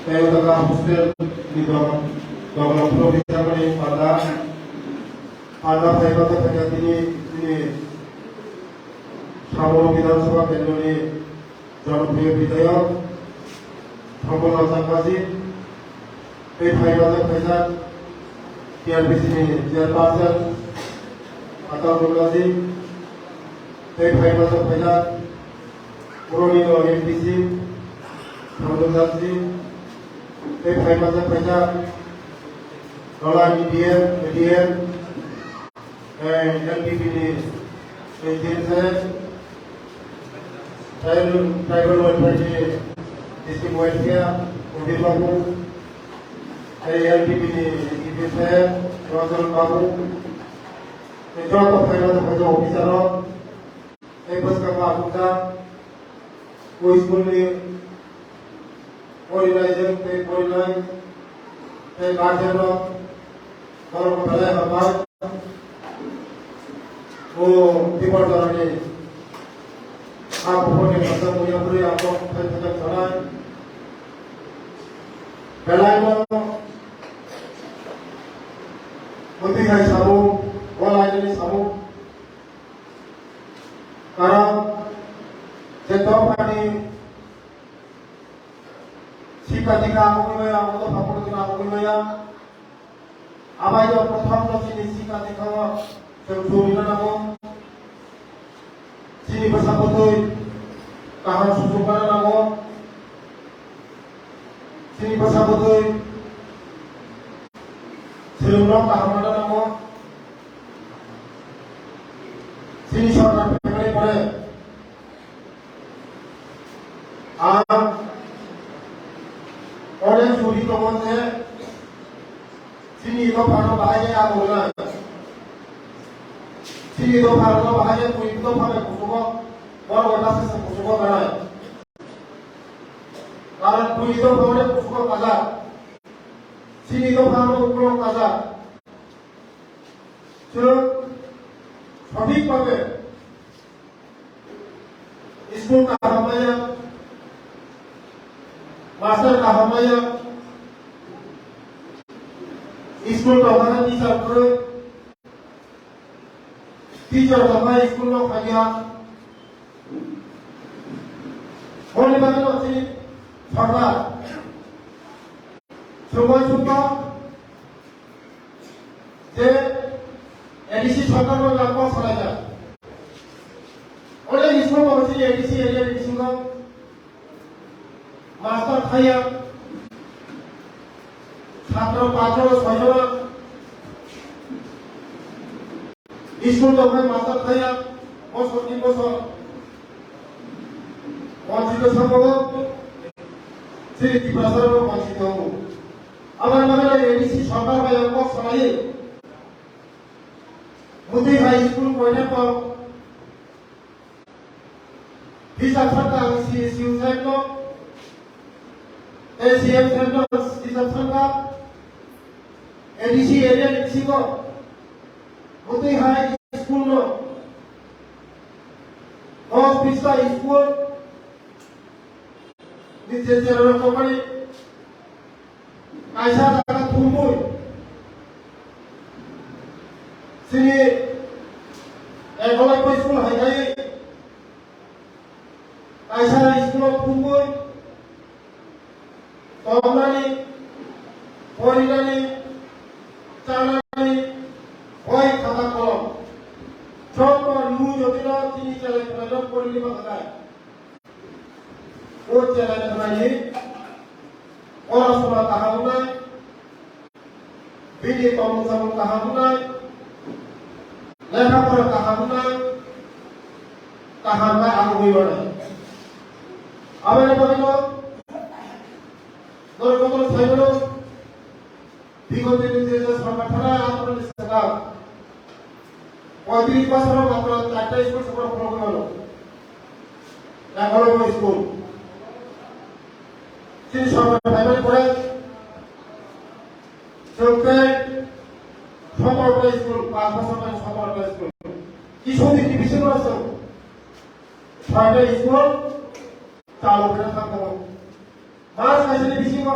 Saya telah hostel di Koklam provinsi ini pada saya kata kerja ini Sawi Vidansabha Kendra ini জনপ্রিয় বিধায়ক সকল আসামবাসী এই ভাইবাজার ফেজার টিআরপিসি চেয়ারপারসন আতাউল্লাজি এই ভাইবাজার ফেজার পুরনীয় এমপিসি সরদারজি এই ভাইবাজার ফেজার ডলার মিডিয়াম এডিএম এলপিপি এই জিনিস tribal welfare district welfare Udir Babu LTP di saya Rasul Babu Jawab Pembangunan Pembangunan Officer Ebas Kapakuta School ni Porinaijwk Porinai Garden kalau kepala apa Department ni आप होने मतलब मुझे पूरे आपको फिर तक चला है पहला तो मुद्दे है सामू वो लाइने नहीं सामू कारण जब पानी शिक्षा दिखा होगी मैं आपको तो फापड़ दिखा होगी मैं अब आई जो प्रथम तो चीनी शिक्षा दिखा हुआ जब चोरी ना हो Sini bersambutui tahan susukan namo. Sini bersambutui selumrong tahan mana namo. Sini sorang pemilih boleh. Orang suri kawan saya. Sini itu pada bahaya apa bukan? Sini itu pada bahaya pun itu pada kusuko, baru kita sih kusuko berai. Karena pun itu pada kusuko kaza. Sini itu pada kusuko kaza. So, सभी पके school का हमाया, master का हमाया, school का हमारा teacher करे. Teacher हमारे school में खाया होने वाले तो अच्छी सरकार सुबह सुबह जे एडीसी सरकार को लागू कराया और स्कूल में अच्छी एडीसी एरिया एडीसी को मास्टर खाया छात्र पात्रों सहयोग स्कूल तो भाई मास्टर खाया बस होती बस वंचित संभव सिर्फ प्रसार में वंचित हो अब हमारे एडीसी सरकार में आपको सुनाइए मुद्दे हाई स्कूल पढ़ने पर इस अवसर का सीएसयू सेंटर एसीएम सेंटर इस अवसर का एडीसी एरिया एडीसी को मुद्दे हाई स्कूल नो और पिछला स्कूल नीचे चरण को पड़ी ऐसा लगा थूमू सिनी एक वाला कोई स्कूल है क्या ऐसा स्कूल थूमू तंगनानी पोरिनाई तंगनानी ওই খাতা কলম ছোট লু যদিন তিনি চলে প্রয়োজন করলি বাজায় ও চ্যালেঞ্জ নাই পড়াশোনা তাহাও নাই বিধি কর্মচারী তাহাও নাই লেখাপড়া তাহাও নাই তাহার নাই আগুইব নাই আবার বলিল দরকতল সাইবল বিগত দিনে যে সরকার ঠাড়া আন্দোলন সরকার 35 বছর মাত্র 4টা স্কুল সরকার খোলা হলো এখন স্কুল তিন সরকার প্রাইমারি পড়ে চলতে 17টা স্কুল 5 বছর পরে 17টা স্কুল কিশোরী ডিভিশন আছে 6টা স্কুল চালু করে থাকতে হবে মাস কাছে বিসিব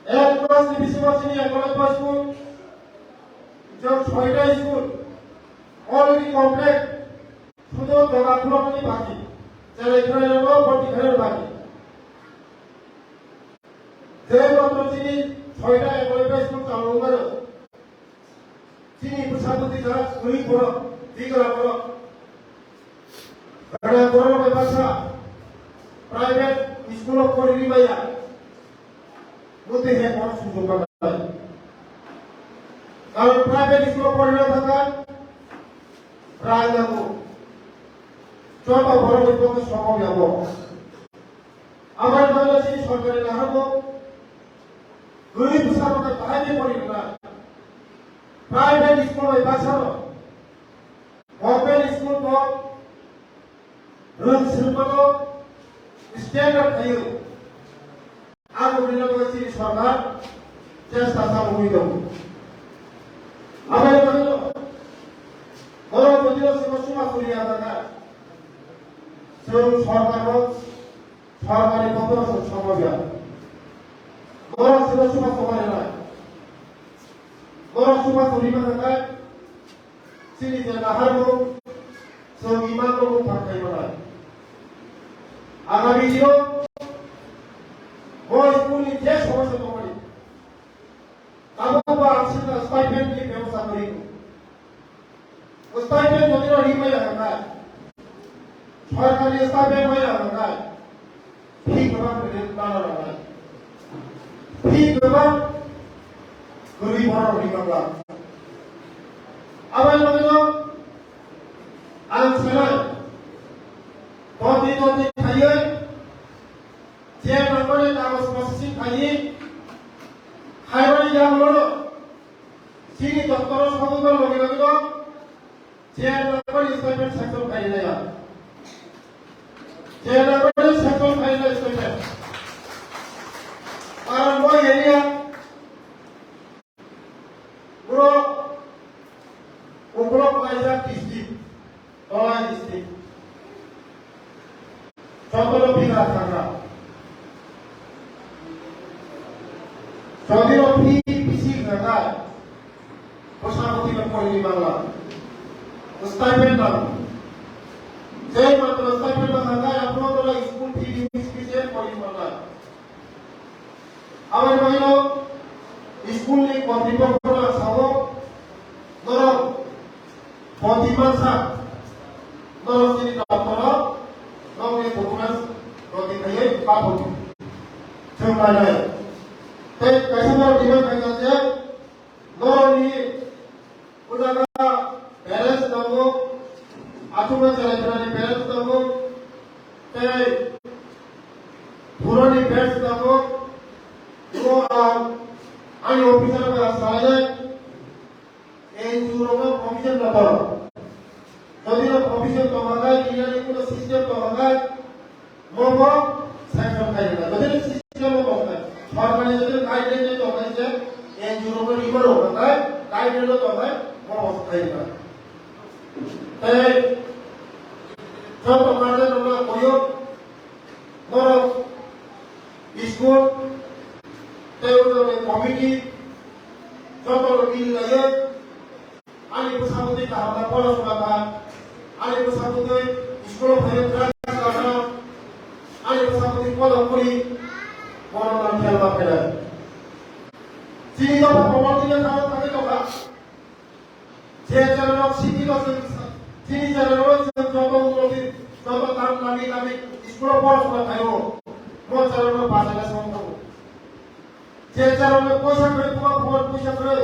এক ক্লাস বিসিব চিনি একলাখ স্কুল जों 6টা স্কুল অলরেডি কমপ্লিট শুধু দোকানগুলোনি বাকি যারা এখানে হলো বর্তমানে বাকি যে মাত্র চিনি 6টা একলাখ স্কুল চালু করে চিনি প্রশাসনিক যারা স্কুল করো দিগলা করো বড় বড় ব্যবসা প্রাইভেট স্কুল পরিনিবাইয়া মধ্যে হে কোন সুযোগ পায় কারণ প্রাইভেট স্কুল পড়ানো থাকা প্রায় দেখো যত বড় বিপক্ষে সম্ভব যাব আমার বাংলাদেশি সরকারের লাগাবো গরিব সামনে বাইরে পড়ি না প্রাইভেট স্কুল ওই বাঁচানো গভর্নমেন্ট স্কুল তো রুল শিল্পটো স্ট্যান্ডার্ড থাইও আর বাংলাদেশি সরকার চেষ্টা চালু হইল আমার বলল বড় প্রতিরোধ সমস্যা করিয়া থাকা সরকারি পদ সমস্যা বড় সমস্যা সমানে না বড় সমস্যা করিয়া থাকা চিনি যে নাহারবো সঙ্গীমানবো থাকাই না আগামী দিনও বড় স্কুলের যে সমস্যা কমানি তাবো আশীর্বাদ স্টাইপেন্ড की व्यवस्था करी स्टाइपेंड যদি রিমাই হয় সরকারি স্টাইপেন্ড হয় না ঠিক ভাবে দাঁড়া না ঠিক ভাবে গরিব বড় রিমাবা আবার বলো আনসার কত খাইয়ে যে নম্বরে কাগজ প্রসেসিং খাইয়ে খাইবানি যা হলো চিনি দপ্তর সদস্য লগে লগে যে নম্বর স্টেটমেন্ট সেকশন খাইয়ে দেয়া যে নম্বর সেকশন খাইয়ে দেয়া স্টেটমেন্ট আর ওই এরিয়া পুরো উপর পাইজা ডিস্ট্রিক্ট তলাই ডিস্ট্রিক্ট চন্দ্র বিঘা থাকা যদিও পিসি জায়গায় প্রশাসনিক পরিধি বাংলা স্টাইপেন্ড নাম যে মাত্র স্টাইপেন্ড জায়গায় আপনারা স্কুল ফি ডিসক্রিপশন পরিধি বাংলা আবার বহিল স্কুল নি কর্তৃপক্ষ সহ ধরো প্রতিমাসা ধরো তিনি দপ্তর নবী ডকুমেন্টস রদি দিয়ে পাবো চুমায় ते कैसे बार डिमांड करना है नॉर्मली उदाहरण पेरेंट्स दंगो आठुमा चले जाने पेरेंट्स दंगो ते पुरानी पेरेंट्स दंगो वो आनी ऑफिसर का साले इन चूरों में कमीशन लगा यदि ना कमीशन तो मंगाए कि यानी कुछ सिस्टम तो मंगाए वो सेक्शन करेगा यदि सिस्टम वो मंगाए সরকারি যদি গাইডলাইন তো হইছে এনজিও এর রিভার হয় গাইডলাইন তো হয় বড় অবস্থায় না তাই যত মানে আমরা কইও বড় স্কুল তেউরে কমিটি যত বিল লাগে আনি প্রশাসনিক কারণে পড়াশোনা আনি প্রশাসনিক স্কুল ভাবে ক্লাস করা আনি প্রশাসনিক পদকরি বড় খেলবা ফেলে চিনি তো খবর দিলে তাহলে থাকে তো যে চ্যানেল শিক্ষিত চিনি চ্যানেল যত উন্নতি যত তার নামি নামি স্কুল পড়াশোনা খাইব মোট চ্যানেল বাজারে সম্ভব যে চ্যানেল পয়সা করে তোমার পয়সা করে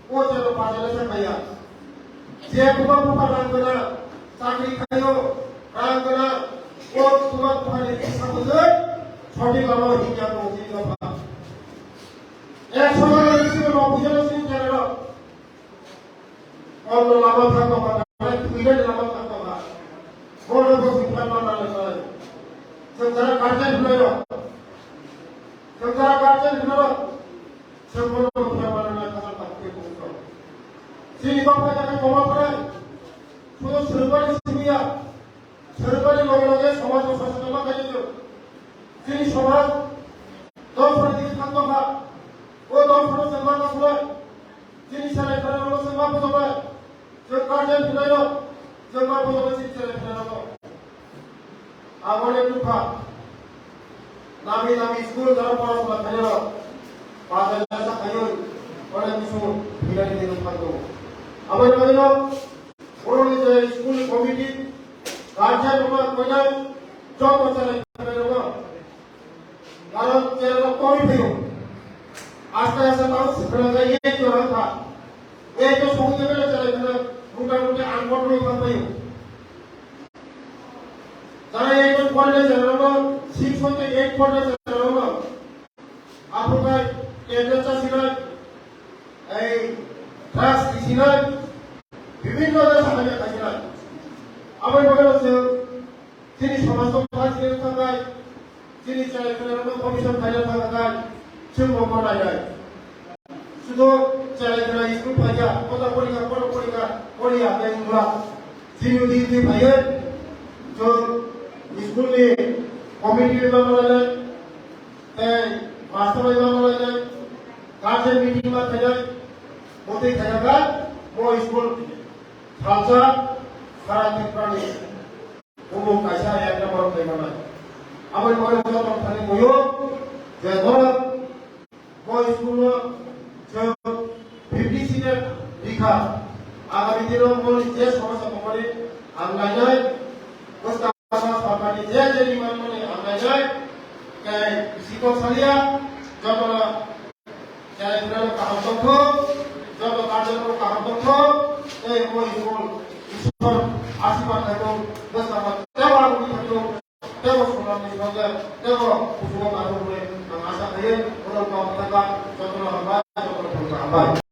ও চ্যানেল বাজারে খাইয়া যে তোমার রাখবে না চাকরি খাইও রাখবে না ও তোমার সাথে সঠিক আমার হিসাব মৌখিক কথা এক সময় ছিল অফিসের সিং চ্যানেল অন্য লাভ থাকতো না টুইটারে লাভ থাকতো না বড় বড় শিক্ষা মানা লাগে সরকার কার্যে হলো সরকার কার্যে হলো সম্পূর্ণ শিক্ষা মানা কথা থাকতে পৌঁছ সেই কথা যাকে ক্ষমা করে শুধু সরকারি সুবিধা সরকারি লগে লগে সমাজ সচেতনতা খাইছে जोंनि समाज दलफोरनि दिगे थांदोंबा ओ दलफोराव जों मा खालामबाय जोंनि सोलायफोराव जों मा फोजोबबाय जों गार्जेन फैनायल' जों मा फोजोबबाय जोंनि सोलायफोराव आगोलनि दुखा नामी नामी स्कुल जारा फरायसाला थानायल' बाजारला जाखायो अनेक কিছু फैनानै दिनै थांगौ आबाद मावनायाव बर'नि जे स्कुल कमिटि गार्जेन रमा फैनाय जब सोलायफोराव कारण जेराव कमी फैयो आस्ते आस्ते ताऊ सिखना जाए जो था ये जो सोचते हैं चले ना मुटा मुटे अनपढ़ लोग कर पाए जाने ये जो पढ़ने चले ना 6 होते 8 पढ़ने चले ना आपको का टेम्परेचर सिला ऐ ड्रग्स सिला विभिन्न तरह से हमें सिला अब ये बगैर से जिन समाज को पास किया था जिन चले ना कमीशन फाइनल था जों मावनाय सुदो चलायना स्कुल फाया कोता कोरिया बेंगुरा जिनु दी फायो जो स्कुल में कमिटी में मावनाय ते मास्टर में मावनाय गार्जेन मीटिंग में थाया मोते थायागा मो स्कुल थाजा खाराति प्राणी उमु कायसा एक नम्बर थायमानाय आबै मरे मोजां थाने गयो जे धर स्कूल जो 50 सीटर रिखा आगामी दिनों में जे समस्या पकड़े आंगलाय उस कासा सरकारी जे नियम में आंगलाय के सिको सलिया जब क्या इधर का हम तो जब कार्य को का हम तो ए वो स्कूल ईश्वर आशीर्वाद है तो बस हम तेरा उन्हीं तो तेरा सुना नहीं होगा तेरा उसको मालूम है आशा है और काम तक जो हमारा जो हमारा